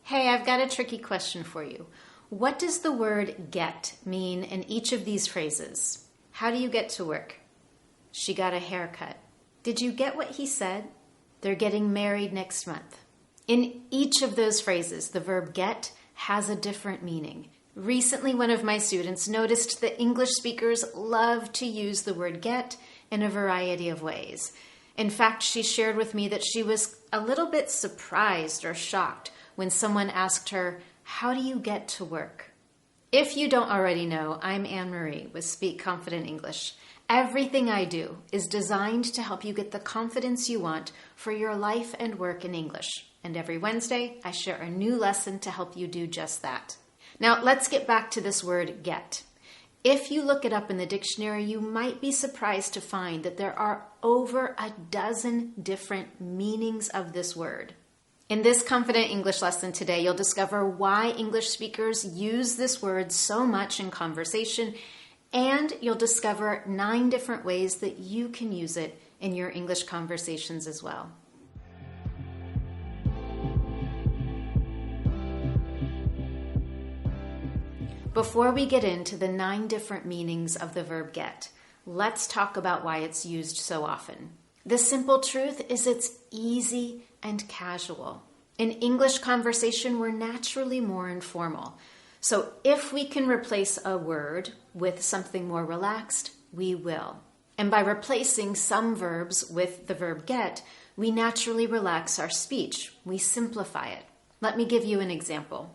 Hey, I've got a tricky question for you. What does the word get mean in each of these phrases? How do you get to work? She got a haircut. Did you get what he said? They're getting married next month. In each of those phrases, the verb get has a different meaning. Recently, one of my students noticed that English speakers love to use the word get in a variety of ways. In fact, she shared with me that she was a little bit surprised or shocked when someone asked her, "How do you get to work?" If you don't already know, I'm Anne-Marie with Speak Confident English. Everything I do is designed to help you get the confidence you want for your life and work in English. And every Wednesday, I share a new lesson to help you do just that. Now, let's get back to this word get. If you look it up in the dictionary, you might be surprised to find that there are over a dozen different meanings of this word. In this Confident English lesson today, you'll discover why English speakers use this word so much in conversation, and you'll discover 9 different ways that you can use it in your English conversations as well. Before we get into the 9 different meanings of the verb get, let's talk about why it's used so often. The simple truth is it's easy and casual. In English conversation, we're naturally more informal. So if we can replace a word with something more relaxed, we will. And by replacing some verbs with the verb get, we naturally relax our speech. We simplify it. Let me give you an example.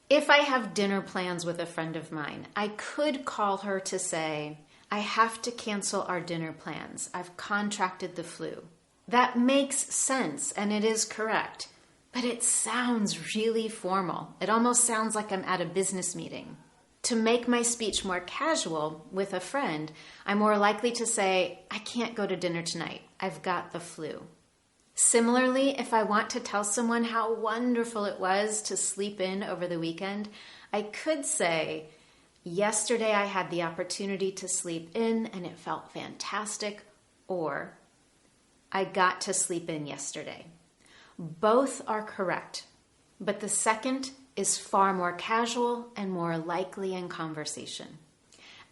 If I have dinner plans with a friend of mine, I could call her to say, "I have to cancel our dinner plans. I've contracted the flu." That makes sense, and it is correct, but it sounds really formal. It almost sounds like I'm at a business meeting. To make my speech more casual with a friend, I'm more likely to say, "I can't go to dinner tonight. I've got the flu." Similarly, if I want to tell someone how wonderful it was to sleep in over the weekend, I could say, "Yesterday I had the opportunity to sleep in and it felt fantastic," or "I got to sleep in yesterday." Both are correct, but the second is far more casual and more likely in conversation.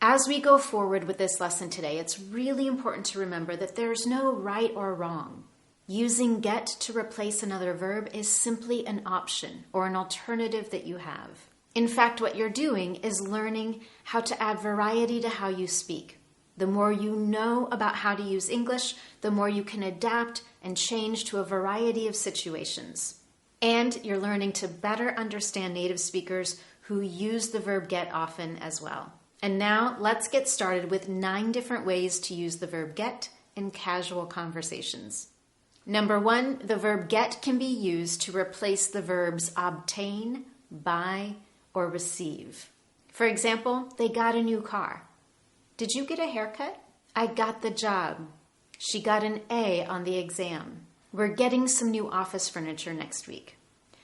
As we go forward with this lesson today, it's really important to remember that there's no right or wrong. Using get to replace another verb is simply an option or an alternative that you have. In fact, what you're doing is learning how to add variety to how you speak. The more you know about how to use English, the more you can adapt and change to a variety of situations. And you're learning to better understand native speakers who use the verb get often as well. And now let's get started with 9 different ways to use the verb get in casual conversations. Number 1, the verb get can be used to replace the verbs obtain, buy, or receive. For example, they got a new car. Did you get a haircut? I got the job. She got an A on the exam. We're getting some new office furniture next week.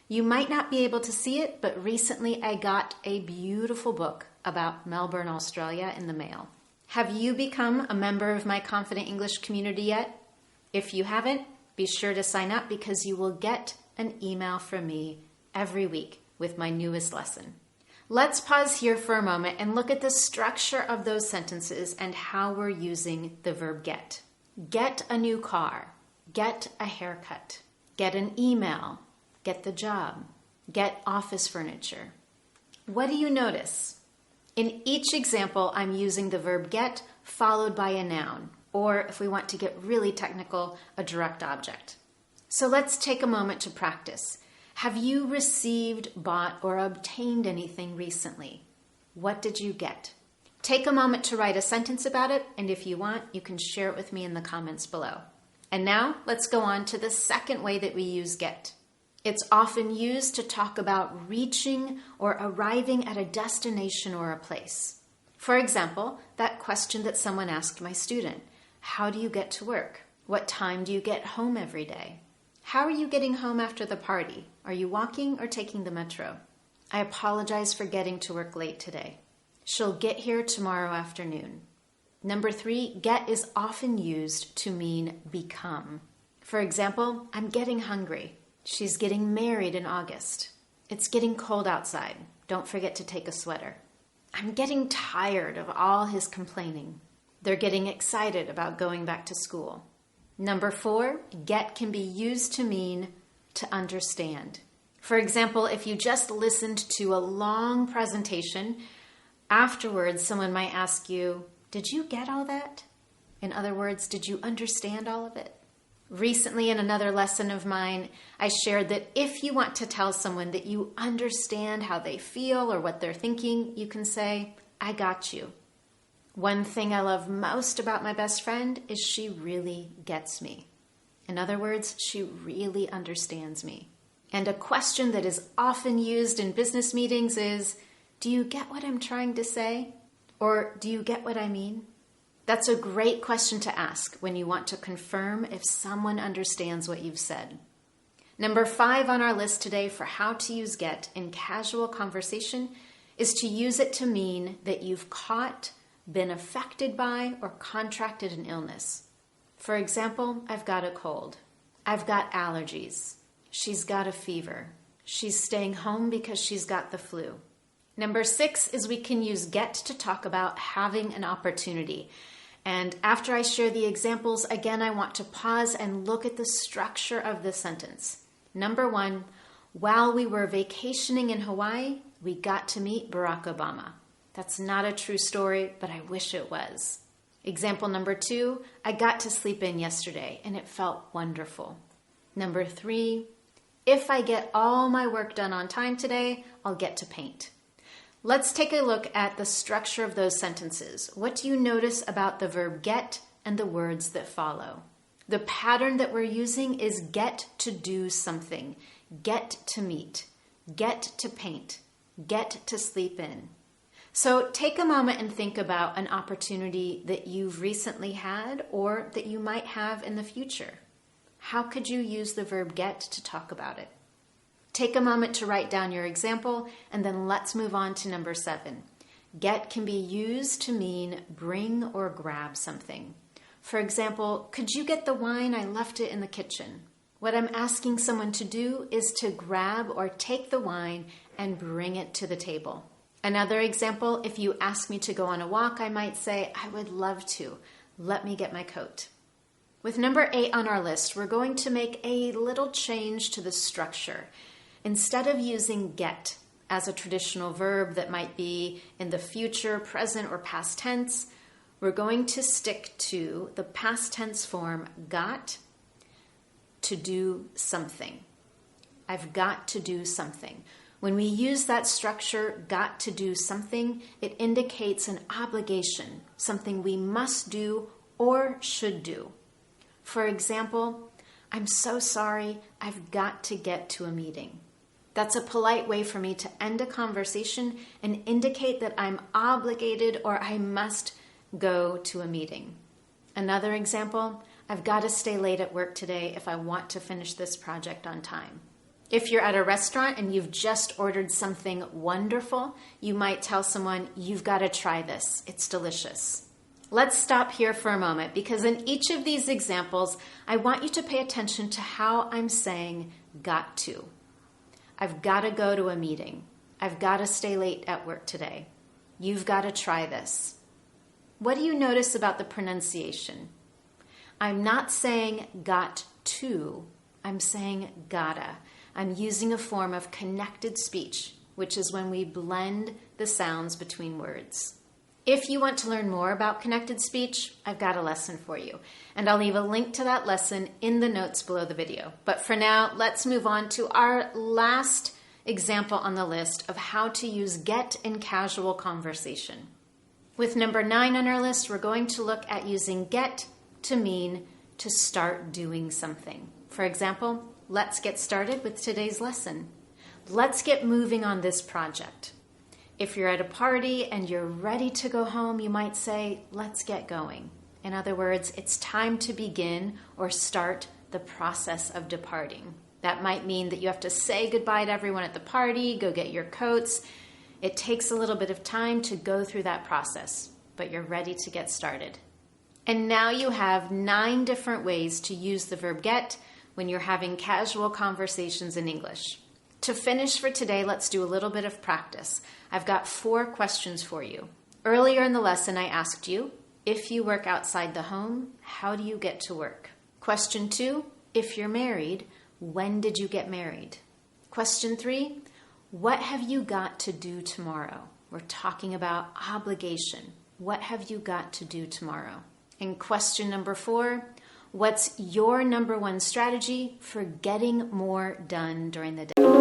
You might not be able to see it, but recently I got a beautiful book about Melbourne, Australia in the mail. Have you become a member of my Confident English community yet? If you haven't, be sure to sign up because you will get an email from me every week with my newest lesson. Let's pause here for a moment and look at the structure of those sentences and how we're using the verb get. Get a new car, get a haircut, get an email, get the job, get office furniture. What do you notice? In each example, I'm using the verb get followed by a noun, or if we want to get really technical, a direct object. So let's take a moment to practice. Have you received, bought, or obtained anything recently? What did you get? Take a moment to write a sentence about it, and if you want, you can share it with me in the comments below. And now let's go on to the second way that we use get. It's often used to talk about reaching or arriving at a destination or a place. For example, that question that someone asked my student, "How do you get to work? What time do you get home every day? How are you getting home after the party? Are you walking or taking the metro? I apologize for getting to work late today. She'll get here tomorrow afternoon." Number 3, get is often used to mean become. For example, I'm getting hungry. She's getting married in August. It's getting cold outside. Don't forget to take a sweater. I'm getting tired of all his complaining. They're getting excited about going back to school. Number 4, get can be used to mean to understand. For example, if you just listened to a long presentation, afterwards someone might ask you, "Did you get all that?" In other words, did you understand all of it? Recently, in another lesson of mine, I shared that if you want to tell someone that you understand how they feel or what they're thinking, you can say, "I got you." One thing I love most about my best friend is she really gets me. In other words, she really understands me. And a question that is often used in business meetings is, "Do you get what I'm trying to say?" Or, "Do you get what I mean?" That's a great question to ask when you want to confirm if someone understands what you've said. Number 5 on our list today for how to use get in casual conversation is to use it to mean that you've caught, been affected by, or contracted an illness. For example, I've got a cold. I've got allergies. She's got a fever. She's staying home because she's got the flu. Number 6 is we can use get to talk about having an opportunity. And after I share the examples, again, I want to pause and look at the structure of the sentence. Number 1, while we were vacationing in Hawaii, we got to meet Barack Obama. That's not a true story, but I wish it was. Example number 2, I got to sleep in yesterday and it felt wonderful. Number 3, if I get all my work done on time today, I'll get to paint. Let's take a look at the structure of those sentences. What do you notice about the verb get and the words that follow? The pattern that we're using is get to do something, get to meet, get to paint, get to sleep in. So take a moment and think about an opportunity that you've recently had or that you might have in the future. How could you use the verb get to talk about it? Take a moment to write down your example, and then let's move on to number 7. Get can be used to mean bring or grab something. For example, could you get the wine? I left it in the kitchen. What I'm asking someone to do is to grab or take the wine and bring it to the table. Another example, if you ask me to go on a walk, I might say, "I would love to. Let me get my coat." With number 8 on our list, we're going to make a little change to the structure. Instead of using get as a traditional verb that might be in the future, present, or past tense, we're going to stick to the past tense form got to do something. I've got to do something. When we use that structure, got to do something, it indicates an obligation, something we must do or should do. For example, I'm so sorry, I've got to get to a meeting. That's a polite way for me to end a conversation and indicate that I'm obligated or I must go to a meeting. Another example, I've got to stay late at work today if I want to finish this project on time. If you're at a restaurant and you've just ordered something wonderful, you might tell someone, "You've got to try this. It's delicious." Let's stop here for a moment because in each of these examples, I want you to pay attention to how I'm saying got to. I've got to go to a meeting. I've got to stay late at work today. You've got to try this. What do you notice about the pronunciation? I'm not saying got to. I'm saying gotta. I'm using a form of connected speech, which is when we blend the sounds between words. If you want to learn more about connected speech, I've got a lesson for you, and I'll leave a link to that lesson in the notes below the video. But for now, let's move on to our last example on the list of how to use get in casual conversation. With number 9 on our list, we're going to look at using get to mean to start doing something. For example, let's get started with today's lesson. Let's get moving on this project. If you're at a party and you're ready to go home, you might say, "Let's get going." In other words, it's time to begin or start the process of departing. That might mean that you have to say goodbye to everyone at the party, go get your coats. It takes a little bit of time to go through that process, but you're ready to get started. And now you have 9 different ways to use the verb get when you're having casual conversations in English. To finish for today, let's do a little bit of practice. I've got 4 questions for you. Earlier in the lesson, I asked you, if you work outside the home, how do you get to work? Question 2, if you're married, when did you get married? Question 3, what have you got to do tomorrow? We're talking about obligation. What have you got to do tomorrow? And question number 4, what's your number 1 strategy for getting more done during the day?